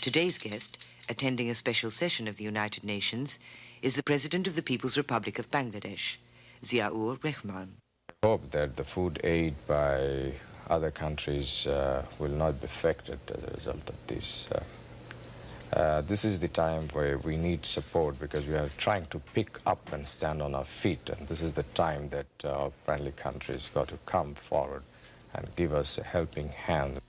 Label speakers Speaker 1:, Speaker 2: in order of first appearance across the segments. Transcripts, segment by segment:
Speaker 1: Today's guest, attending a special session of the United Nations, is the President of the People's Republic of Bangladesh, Ziaur Rahman.
Speaker 2: I hope that the food aid by other countries will not be affected as a result of this. This is the time where we need support because we are trying to pick up and stand on our feet, and this is the time that our friendly countries got to come forward and give us a helping hand.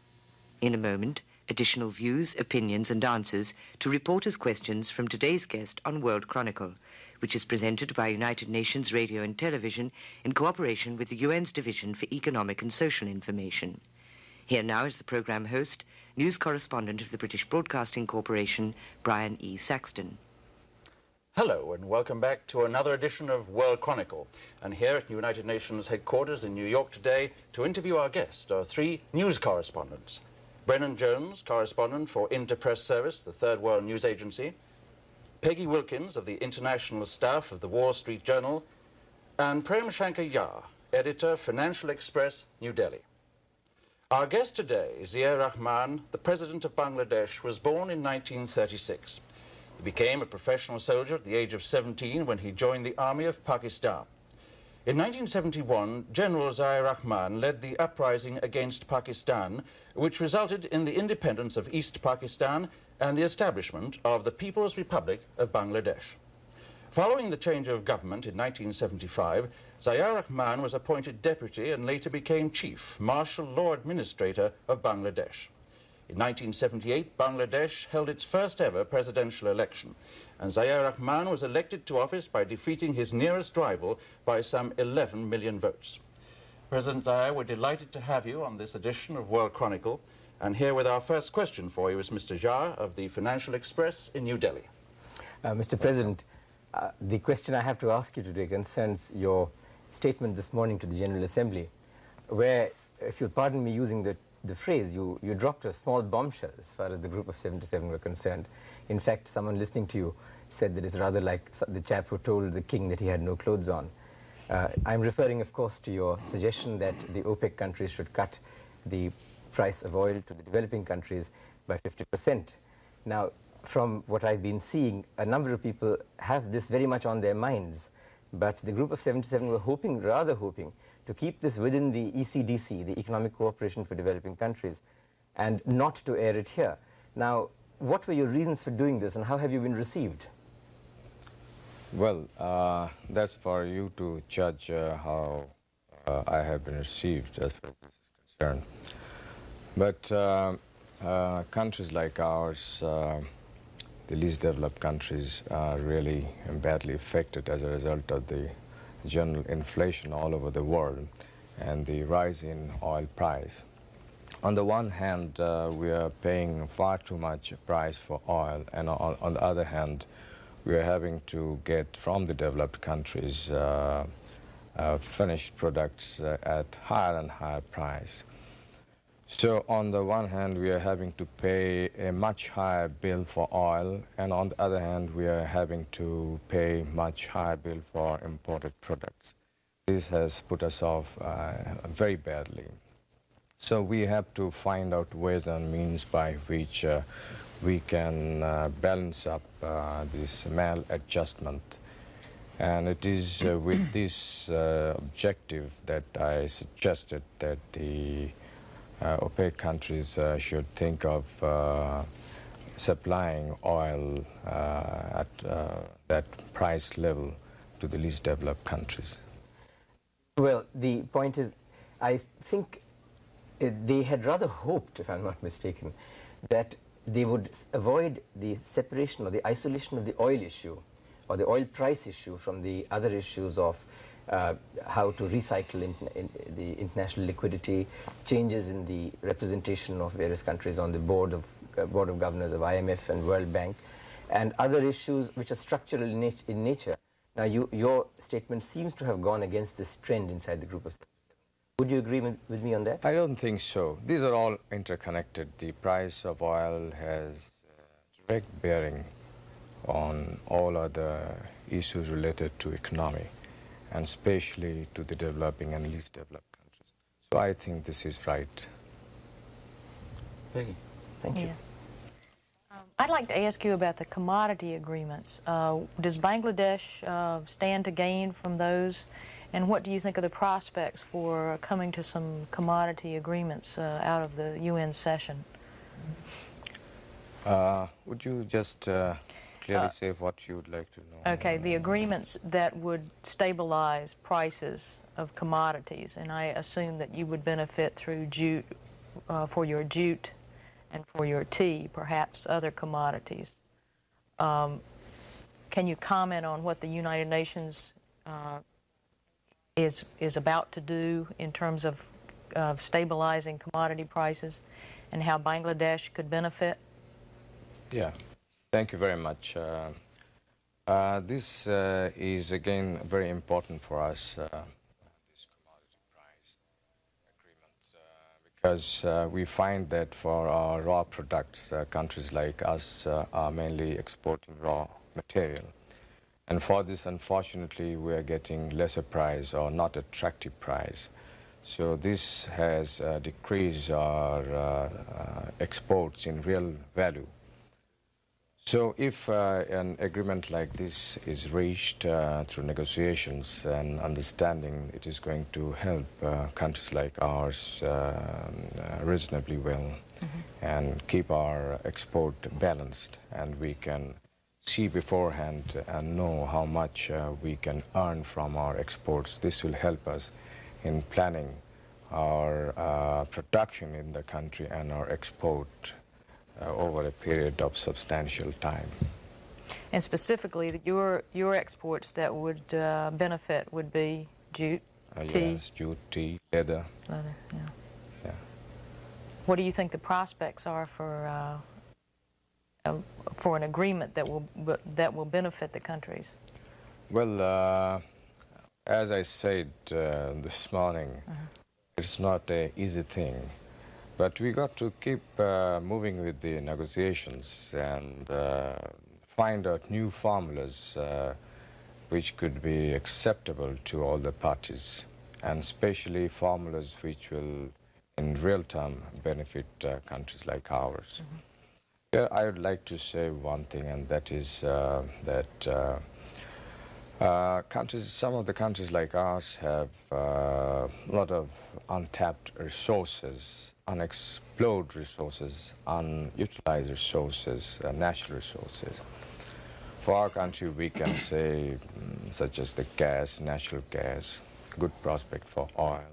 Speaker 1: In a moment, additional views, opinions and answers to reporters' questions from today's guest on World Chronicle, which is presented by United Nations Radio and Television in cooperation with the UN's Division for Economic and Social Information. Here now is the programme host, news correspondent of the British Broadcasting Corporation, Brian E. Saxton.
Speaker 3: Hello and welcome back to another edition of World Chronicle. And here at United Nations headquarters in New York today to interview our guest are three news correspondents. Brennan Jones, correspondent for Interpress Service, the Third World News Agency, Peggy Wilkins of the International Staff of the Wall Street Journal, and Prem Shankar Yar, editor, Financial Express, New Delhi. Our guest today, Ziaur Rahman, the President of Bangladesh, was born in 1936. He became a professional soldier at the age of 17 when he joined the army of Pakistan. In 1971, General Ziaur Rahman led the uprising against Pakistan, which resulted in the independence of East Pakistan and the establishment of the People's Republic of Bangladesh. Following the change of government in 1975, Ziaur Rahman was appointed deputy and later became chief martial law administrator of Bangladesh. In 1978, Bangladesh held its first ever presidential election, and Ziaur Rahman was elected to office by defeating his nearest rival by some 11 million votes. President Ziaur, we're delighted to have you on this edition of World Chronicle, and here with our first question for you is Mr. Jha of the Financial Express in New Delhi.
Speaker 4: Mr. President, the question I have to ask you today concerns your statement this morning to the General Assembly, where, if you'll pardon me using the phrase, you dropped a small bombshell as far as the Group of 77 were concerned. In fact, someone listening to you said that it's rather like the chap who told the king that he had no clothes on. I'm referring, of course, to your suggestion that the OPEC countries should cut the price of oil to the developing countries by 50%. Now, from what I've been seeing, a number of people have this very much on their minds, but the Group of 77 were rather hoping, to keep this within the ECDC, the Economic Cooperation for Developing Countries, and not to air it here. Now, what were your reasons for doing this, and how have you been received?
Speaker 2: Well, that's for you to judge how I have been received as far as this is concerned. But countries like ours, the least developed countries, are really badly affected as a result of the general inflation all over the world and the rise in oil price. On the one hand, we are paying far too much price for oil, and on the other hand, we are having to get from the developed countries finished products at higher and higher price. So on the one hand, we are having to pay a much higher bill for oil, and on the other hand, we are having to pay much higher bill for imported products. This has put us off very badly. So we have to find out ways and means by which we can balance up this maladjustment. And it is with this objective that I suggested that the OPEC countries should think of supplying oil at that price level to the least developed countries.
Speaker 4: Well, the point is, I think they had rather hoped, if I'm not mistaken, that they would avoid the separation or the isolation of the oil issue or the oil price issue from the other issues of how to recycle in the international liquidity, changes in the representation of various countries on the board of governors of IMF and World Bank, and other issues which are structural in nature. Now, your statement seems to have gone against this trend inside the Group of 77. Would you agree with me on that?
Speaker 2: I don't think so. These are all interconnected. The price of oil has direct bearing on all other issues related to economy, and especially to the developing and least developed countries. So I think this is right.
Speaker 3: Peggy.
Speaker 4: Thank you.
Speaker 5: Yes. I'd like to ask you about the commodity agreements. Does Bangladesh stand to gain from those? And what do you think of the prospects for coming to some commodity agreements out of the UN session?
Speaker 2: Would you just clearly say what you would like to know?
Speaker 5: Okay, the agreements that would stabilize prices of commodities, and I assume that you would benefit through jute, for your jute and for your tea, perhaps other commodities. Can you comment on what the United Nations is about to do in terms of stabilizing commodity prices and how Bangladesh could benefit?
Speaker 2: Yeah, thank you very much. This is again very important for us, this commodity price agreement, because we find that for our raw products, countries like us are mainly exporting raw material. And for this, unfortunately, we are getting lesser price or not attractive price. So this has decreased our exports in real value. So if an agreement like this is reached through negotiations and understanding, it is going to help countries like ours reasonably well and keep our export balanced, and we can see beforehand and know how much we can earn from our exports. This will help us in planning our production in the country and our export over a period of substantial time.
Speaker 5: And specifically, your exports that would benefit would be jute, tea?
Speaker 2: Yes, jute, tea, leather.
Speaker 5: Leather, yeah.
Speaker 2: Yeah.
Speaker 5: What do you think the prospects are for an agreement that will benefit the countries?
Speaker 2: Well, as I said this morning, it's not an easy thing. But we got to keep moving with the negotiations and find out new formulas which could be acceptable to all the parties, and especially formulas which will, in real time, benefit countries like ours. Here, I would like to say one thing, and that is that some of the countries like ours have a lot of untapped resources, unexplored resources, unutilized resources, natural resources. For our country, we can say, such as the gas, natural gas, good prospect for oil,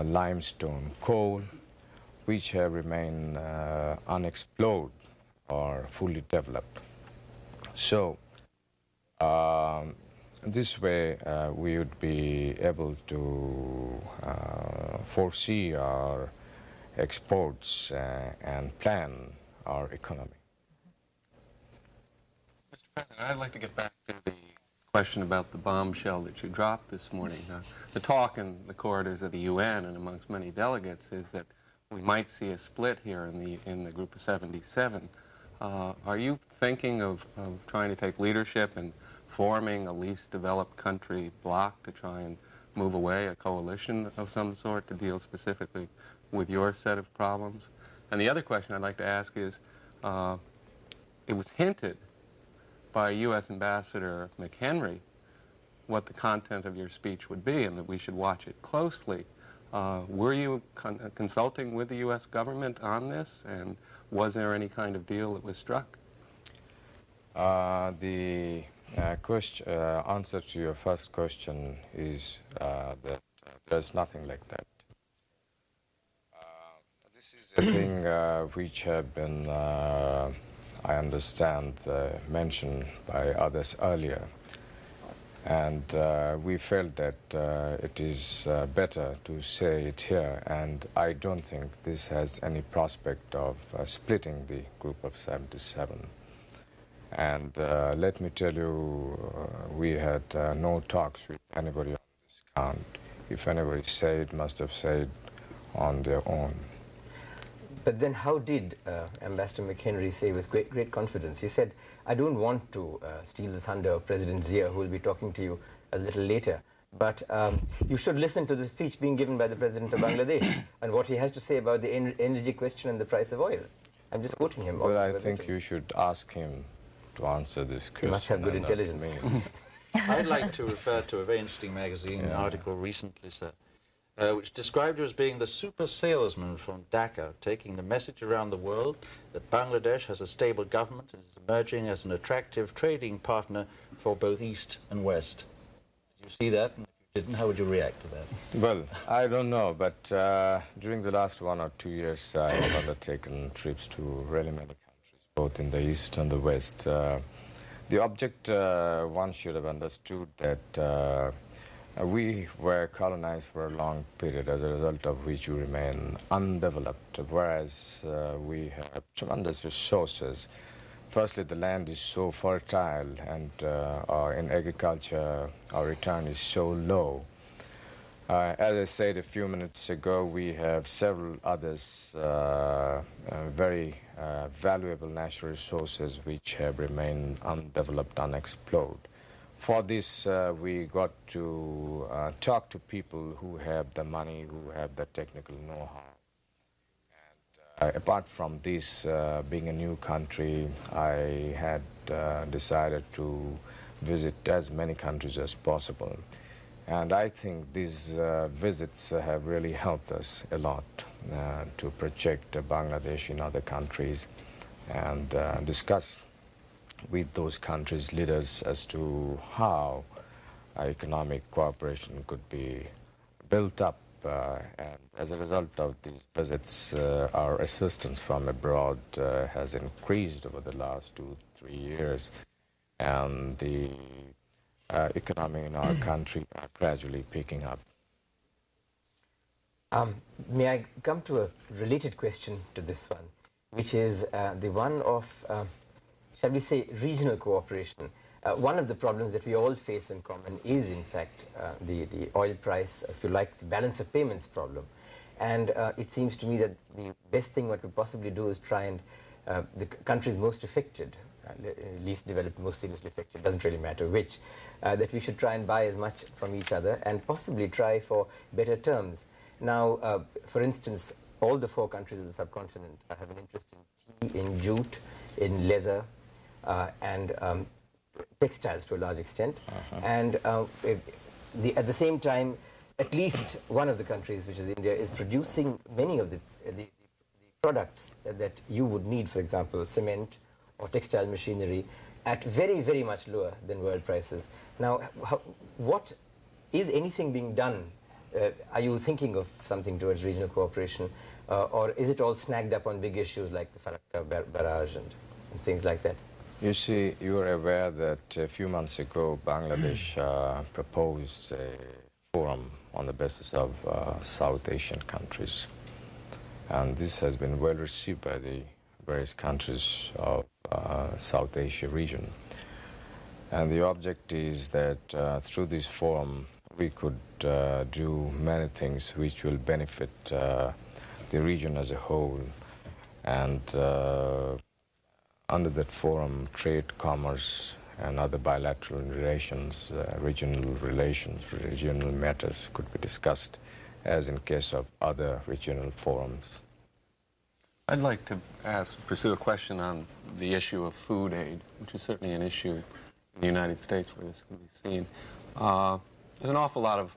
Speaker 2: limestone, coal, which have remained unexplored or fully developed. So, this way, we would be able to foresee our exports and plan our economy.
Speaker 6: Mr. President, I'd like to get back to the question about the bombshell that you dropped this morning. The talk in the corridors of the UN and amongst many delegates is that we might see a split here in the group of 77. Are you thinking of trying to take leadership and forming a least developed country bloc to try and move away, a coalition of some sort to deal specifically with your set of problems? And the other question I'd like to ask is, it was hinted by U.S. Ambassador McHenry what the content of your speech would be and that we should watch it closely. Were you consulting with the U.S. government on this, and was there any kind of deal that was struck?
Speaker 2: The answer to your first question is that there's nothing like that. This is a thing which have been, I understand, mentioned by others earlier. And we felt that it is better to say it here, and I don't think this has any prospect of splitting the group of 77. And let me tell you, we had no talks with anybody on this count. If anybody said, must have said on their own.
Speaker 4: But then how did Ambassador McHenry say with great confidence? He said, I don't want to steal the thunder of President Zia, who will be talking to you a little later, but you should listen to the speech being given by the President of Bangladesh and what he has to say about the energy question and the price of oil. I'm just quoting him.
Speaker 2: Well, I think you should ask him to answer this question.
Speaker 4: He must have good
Speaker 2: and not
Speaker 4: intelligence.
Speaker 2: me.
Speaker 3: I'd like to refer to a very interesting magazine article recently, sir, which described you as being the super salesman from Dhaka, taking the message around the world that Bangladesh has a stable government and is emerging as an attractive trading partner for both East and West. Did you see that? And if you didn't, how would you react to that?
Speaker 2: Well, I don't know, but during the last 1 or 2 years, I have undertaken trips to really many countries, both in the East and the West. The object, one should have understood that we were colonized for a long period, as a result of which we remain undeveloped, whereas we have tremendous resources. Firstly, the land is so fertile, and in agriculture, our return is so low. As I said a few minutes ago, we have several others, very valuable natural resources which have remained undeveloped, unexplored. For this, we got to talk to people who have the money, who have the technical know-how. And apart from this, being a new country, I had decided to visit as many countries as possible. And I think these visits have really helped us a lot to project Bangladesh in other countries and discuss with those countries' leaders as to how economic cooperation could be built up. And as a result of these visits, our assistance from abroad has increased over the last 2-3 years. And the economy in our country are gradually picking up.
Speaker 4: May I come to a related question to this one, which is the one of, shall we say, regional cooperation. One of the problems that we all face in common is, in fact, the oil price, if you like, the balance of payments problem. And it seems to me that the best thing what we possibly do is try and, the countries most affected, least developed, most seriously affected, doesn't really matter which, that we should try and buy as much from each other and possibly try for better terms. Now, for instance, all the 4 countries of the subcontinent have an interest in tea, in jute, in leather, and textiles to a large extent. And at the same time, at least one of the countries, which is India, is producing many of the products that you would need, for example, cement or textile machinery, at very, very much lower than world prices. Now, what is anything being done? Are you thinking of something towards regional cooperation, or is it all snagged up on big issues like the Farakka barrage and things like that?
Speaker 2: You see, you are aware that a few months ago, Bangladesh proposed a forum on the basis of South Asian countries. And this has been well received by the various countries of South Asia region. And the object is that through this forum, we could do many things which will benefit the region as a whole. And under that forum, trade, commerce, and other bilateral relations, regional matters could be discussed, as in case of other regional forums.
Speaker 6: I'd like to pursue a question on the issue of food aid, which is certainly an issue in the United States where this can be seen. There's an awful lot of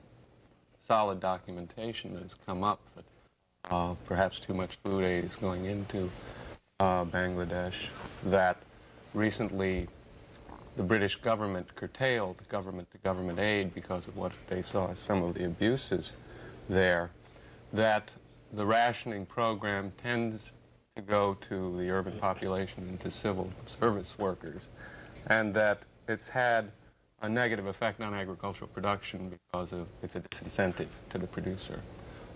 Speaker 6: solid documentation that has come up that perhaps too much food aid is going into Bangladesh, that recently the British government curtailed government-to-government aid because of what they saw as some of the abuses there, that the rationing program tends to go to the urban population and to civil service workers, and that it's had a negative effect on agricultural production because of it's a disincentive to the producer.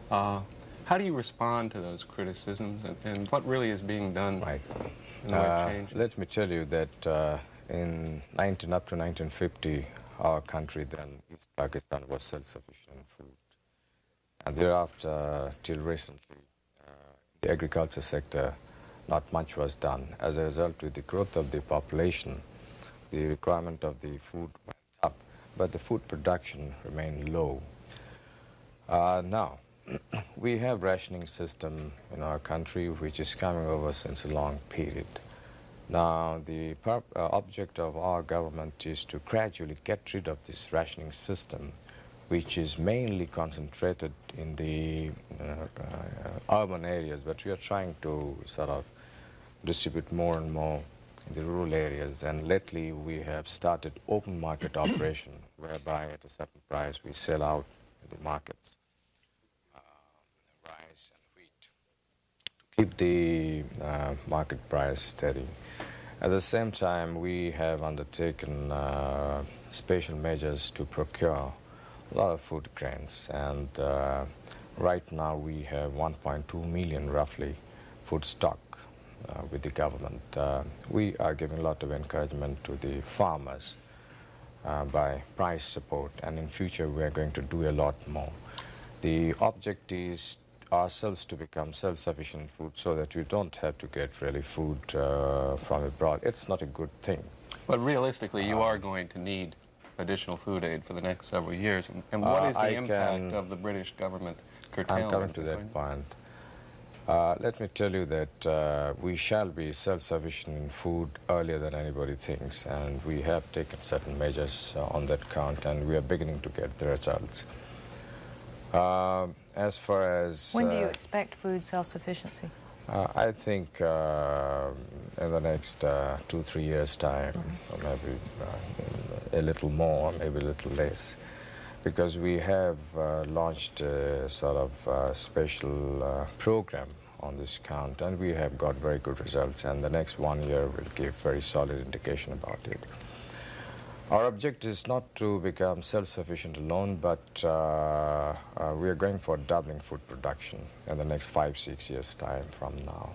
Speaker 6: How do you respond to those criticisms, and what really is being done?
Speaker 2: Right.
Speaker 6: Let
Speaker 2: me tell you that up to 1950, our country then, East Pakistan, was self-sufficient in food. And thereafter, till recently, the agriculture sector, not much was done. As a result, with the growth of the population, the requirement of the food went up, but the food production remained low. Now, we have rationing system in our country which is coming over since a long period. Now, the object of our government is to gradually get rid of this rationing system, which is mainly concentrated in the urban areas, but we are trying to sort of distribute more and more in the rural areas. And lately we have started open market operation, whereby at a certain price we sell out in the markets rice and wheat to keep the market price steady. At the same time, we have undertaken special measures to procure a lot of food grains, and right now we have 1.2 million roughly food stock with the government. We are giving a lot of encouragement to the farmers by price support, and in future we are going to do a lot more. The object is ourselves to become self-sufficient in food so that we don't have to get really food from abroad. It's not a good thing.
Speaker 6: But realistically, you are going to need additional food aid for the next several years. And what is the impact of the British government curtailment?
Speaker 2: I'm coming to that point. Let me tell you that we shall be self-sufficient in food earlier than anybody thinks, and we have taken certain measures on that count, and we are beginning to get the results. As far as...
Speaker 5: When do you expect food self-sufficiency?
Speaker 2: I think in the next 2-3 years' time, or maybe a little more, maybe a little less, because we have launched a sort of special program on this count, and we have got very good results, and the next 1 year will give very solid indication about it. Our objective is not to become self-sufficient alone, but we are going for doubling food production in the next 5-6 years' time from now.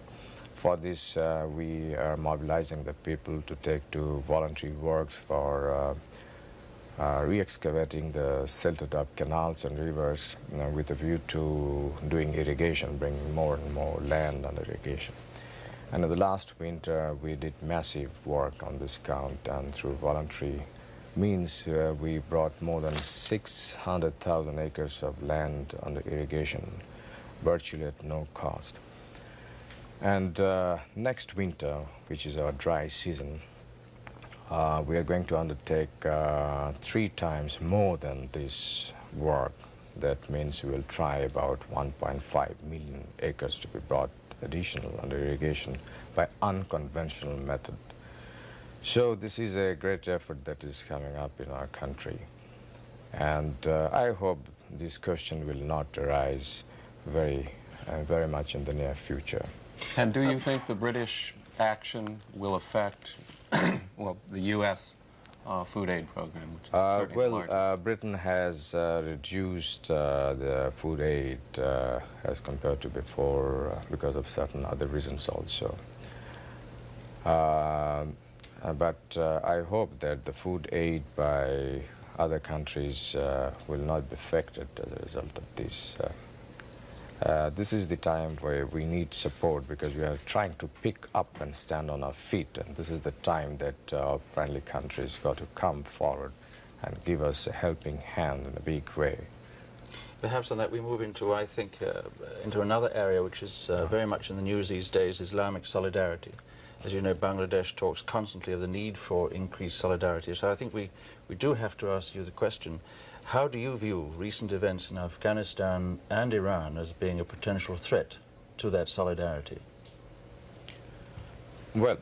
Speaker 2: For this, we are mobilizing the people to take to voluntary works for re-excavating the silted up canals and rivers with a view to doing irrigation, bringing more and more land under irrigation. And in the last winter, we did massive work on this count, and through voluntary means we brought more than 600,000 acres of land under irrigation, virtually at no cost. And next winter, which is our dry season, we are going to undertake 3 times more than this work. That means we will try about 1.5 million acres to be brought additional under irrigation by unconventional method. So this is a great effort that is coming up in our country, and I hope this question will not arise very much in the near future.
Speaker 6: And do you think the British action will affect well, the U.S. food aid program? Which is certainly large.
Speaker 2: Britain has reduced the food aid as compared to before because of certain other reasons also. But I hope that the food aid by other countries will not be affected as a result of this. This is the time where we need support, because we are trying to pick up and stand on our feet, and this is the time that our friendly countries got to come forward and give us a helping hand in a big way.
Speaker 3: Perhaps on that we move into, I think, into another area which is very much in the news these days, Islamic solidarity. As you know, Bangladesh talks constantly of the need for increased solidarity. So I think we do have to ask you the question, how do you view recent events in Afghanistan and Iran as being a potential threat to that solidarity?
Speaker 2: Well,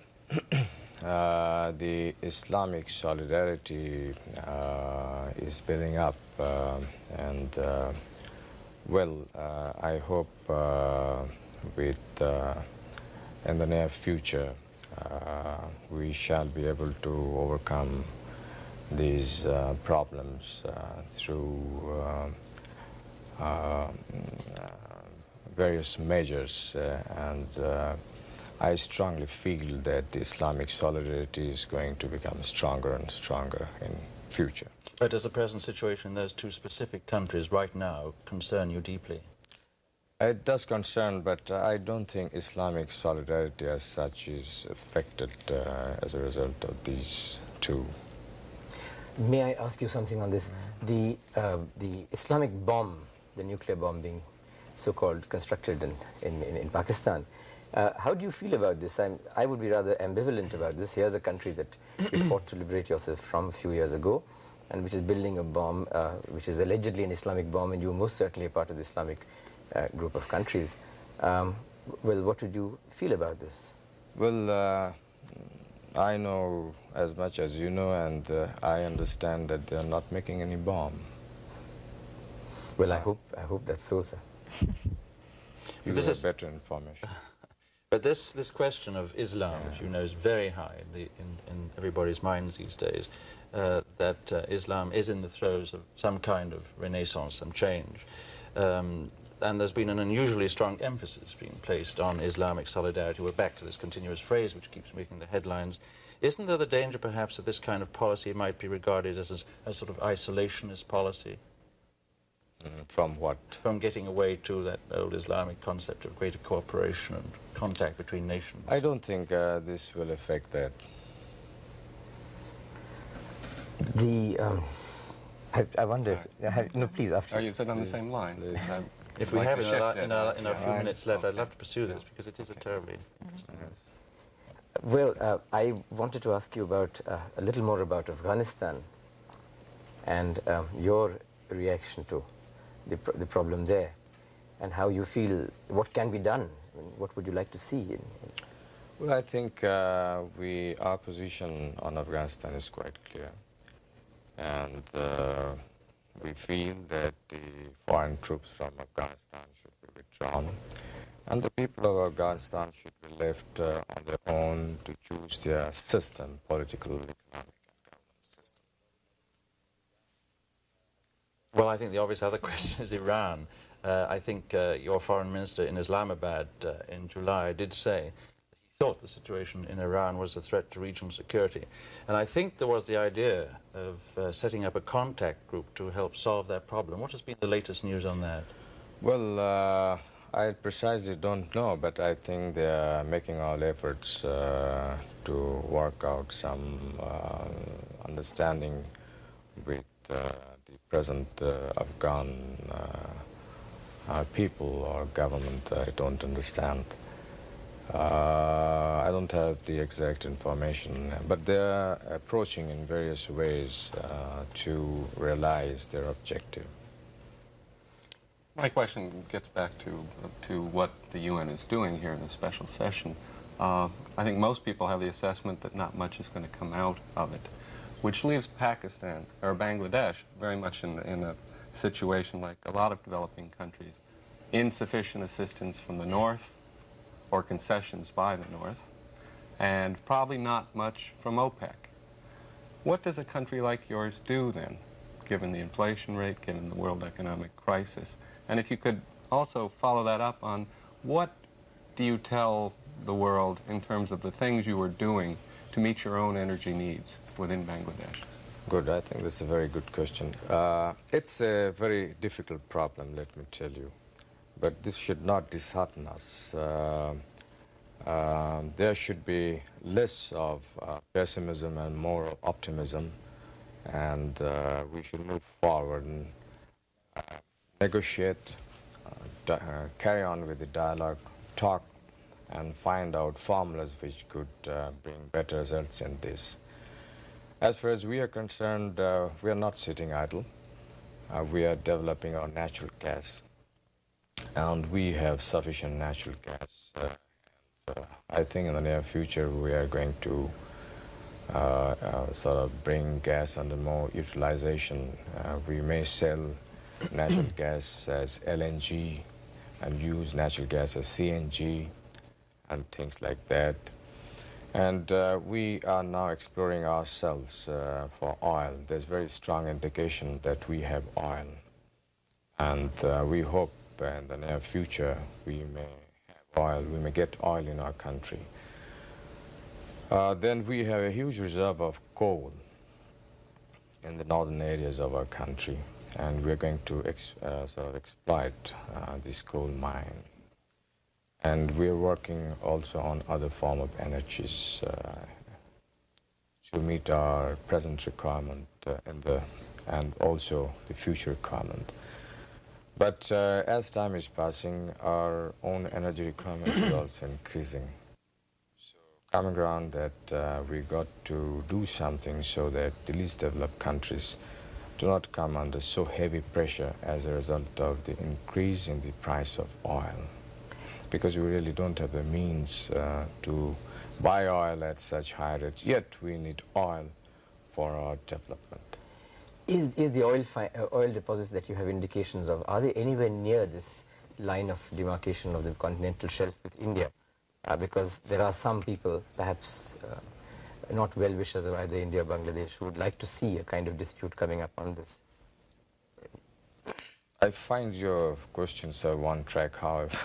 Speaker 2: the Islamic solidarity is building up, and I hope in the near future we shall be able to overcome these problems through various measures, and I strongly feel that the Islamic solidarity is going to become stronger and stronger in future.
Speaker 3: But does the present situation in those 2 specific countries right now concern you deeply?
Speaker 2: It does concern, but I don't think Islamic solidarity as such is affected as a result of these 2.
Speaker 4: May I ask you something on this? The Islamic bomb, the nuclear bomb being so-called constructed in Pakistan. How do you feel about this? I would be rather ambivalent about this. Here's a country that you fought to liberate yourself from a few years ago, and which is building a bomb, which is allegedly an Islamic bomb, and you are most certainly a part of the Islamic group of countries. Well, what would you feel about this?
Speaker 2: Well, I know as much as you know, and I understand that they are not making any bomb.
Speaker 4: Well, I hope that's so, sir.
Speaker 2: You have better information.
Speaker 3: But this question of Islam, which you know is very high in everybody's minds these days, that Islam is in the throes of some kind of renaissance, some change. And there's been an unusually strong emphasis being placed on Islamic solidarity. We're back to this continuous phrase which keeps making the headlines. Isn't there the danger perhaps that this kind of policy might be regarded as a sort of isolationist policy?
Speaker 2: From what?
Speaker 3: From getting away to that old Islamic concept of greater cooperation and contact between nations.
Speaker 2: I don't think this will affect that.
Speaker 4: I wonder if... no, please, after.
Speaker 6: Are you sit on the same line?
Speaker 3: If we have in our few minutes left, I'd love to pursue this because it is a terribly interesting
Speaker 4: Well, I wanted to ask you about a little more about Afghanistan and your reaction to the problem there, and how you feel, what can be done, I mean, what would you like to see?
Speaker 2: Well, I think our position on Afghanistan is quite clear, and we feel that the foreign troops from Afghanistan should be withdrawn, and the people of Afghanistan should be left on their own to choose their system, political, economic, and government system.
Speaker 3: Well, I think the obvious other question is Iran. I think your foreign minister in Islamabad in July did say that he thought the situation in Iran was a threat to regional security. And I think there was the idea of setting up a contact group to help solve that problem. What has been the latest news on that?
Speaker 2: Well, I precisely don't know, but I think they are making all efforts to work out some understanding with the present Afghan people or government. I don't understand. I don't have the exact information, but they are approaching in various ways to realize their objective.
Speaker 6: My question gets back to what the UN is doing here in the special session. I think most people have the assessment that not much is going to come out of it, which leaves Pakistan, or Bangladesh, very much in a situation like a lot of developing countries. Insufficient assistance from the North, or concessions by the North, and probably not much from OPEC. What does a country like yours do then, given the inflation rate, given the world economic crisis? And if you could also follow that up on what do you tell the world in terms of the things you are doing to meet your own energy needs within Bangladesh?
Speaker 2: Good, I think that's a very good question. It's a very difficult problem, let me tell you. But this should not dishearten us. There should be less of pessimism and more of optimism, and we should move forward and negotiate, carry on with the dialogue, talk, and find out formulas which could bring better results in this. As far as we are concerned, we are not sitting idle. We are developing our natural gas, and we have sufficient natural gas. I think in the near future we are going to sort of bring gas under more utilization. We may sell natural gas as LNG and use natural gas as CNG and things like that. And we are now exploring ourselves for oil. There's very strong indication that we have oil. And we hope in the near future we may have oil, we may get oil in our country. Then we have a huge reserve of coal in the northern areas of our country, and we're going to sort of exploit this coal mine. And we're working also on other form of energies to meet our present requirement and also the future requirement. But as time is passing, our own energy requirement is also increasing. So coming around that we got to do something so that the least developed countries do not come under so heavy pressure as a result of the increase in the price of oil. Because we really don't have the means to buy oil at such high rates, yet we need oil for our development.
Speaker 4: Is the oil deposits that you have indications of, are they anywhere near this line of demarcation of the continental shelf with India? Because there are some people, perhaps not well-wishers of either India or Bangladesh, who would like to see a kind of dispute coming up on this.
Speaker 2: I find your questions are one track, however.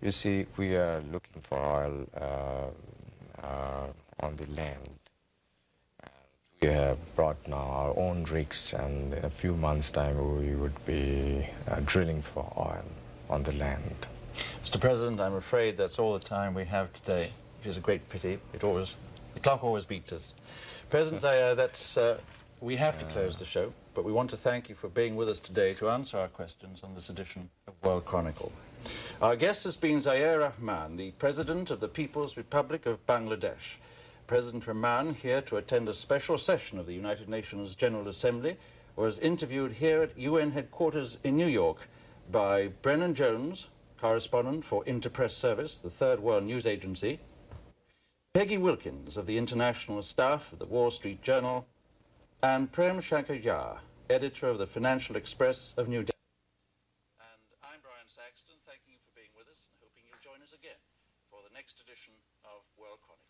Speaker 2: You see, we are looking for oil on the land. And we have brought now our own rigs, and in a few months' time we would be drilling for oil on the land.
Speaker 3: Mr. President, I'm afraid that's all the time we have today, which is a great pity. The clock always beats us. President Ziaur, we have to close the show, but we want to thank you for being with us today to answer our questions on this edition of World Chronicle. Our guest has been Ziaur Rahman, the President of the People's Republic of Bangladesh. President Rahman, here to attend a special session of the United Nations General Assembly, was interviewed here at UN headquarters in New York by Brennan Jones, correspondent for Interpress Service, the Third World News Agency, Peggy Wilkins of the International Staff of the Wall Street Journal, and Prem Shankar Jha, editor of the Financial Express of New Delhi. And I'm Brian Saxton, thanking you for being with us and hoping you'll join us again for the next edition of World Chronicle.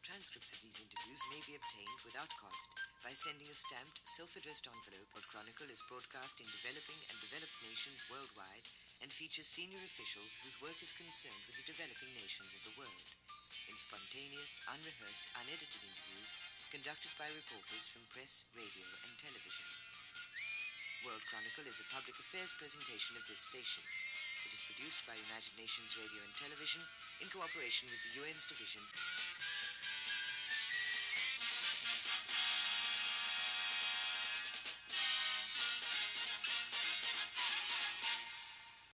Speaker 1: Transcripts of these interviews may be obtained without cost by sending a stamped, self-addressed envelope. World Chronicle is broadcast in developing and developed nations worldwide and features senior officials whose work is concerned with the developing nations of the world, in spontaneous, unrehearsed, unedited interviews conducted by reporters from press, radio, and television. World Chronicle is a public affairs presentation of this station. It is produced by United Nations Radio and Television in cooperation with the UN's Division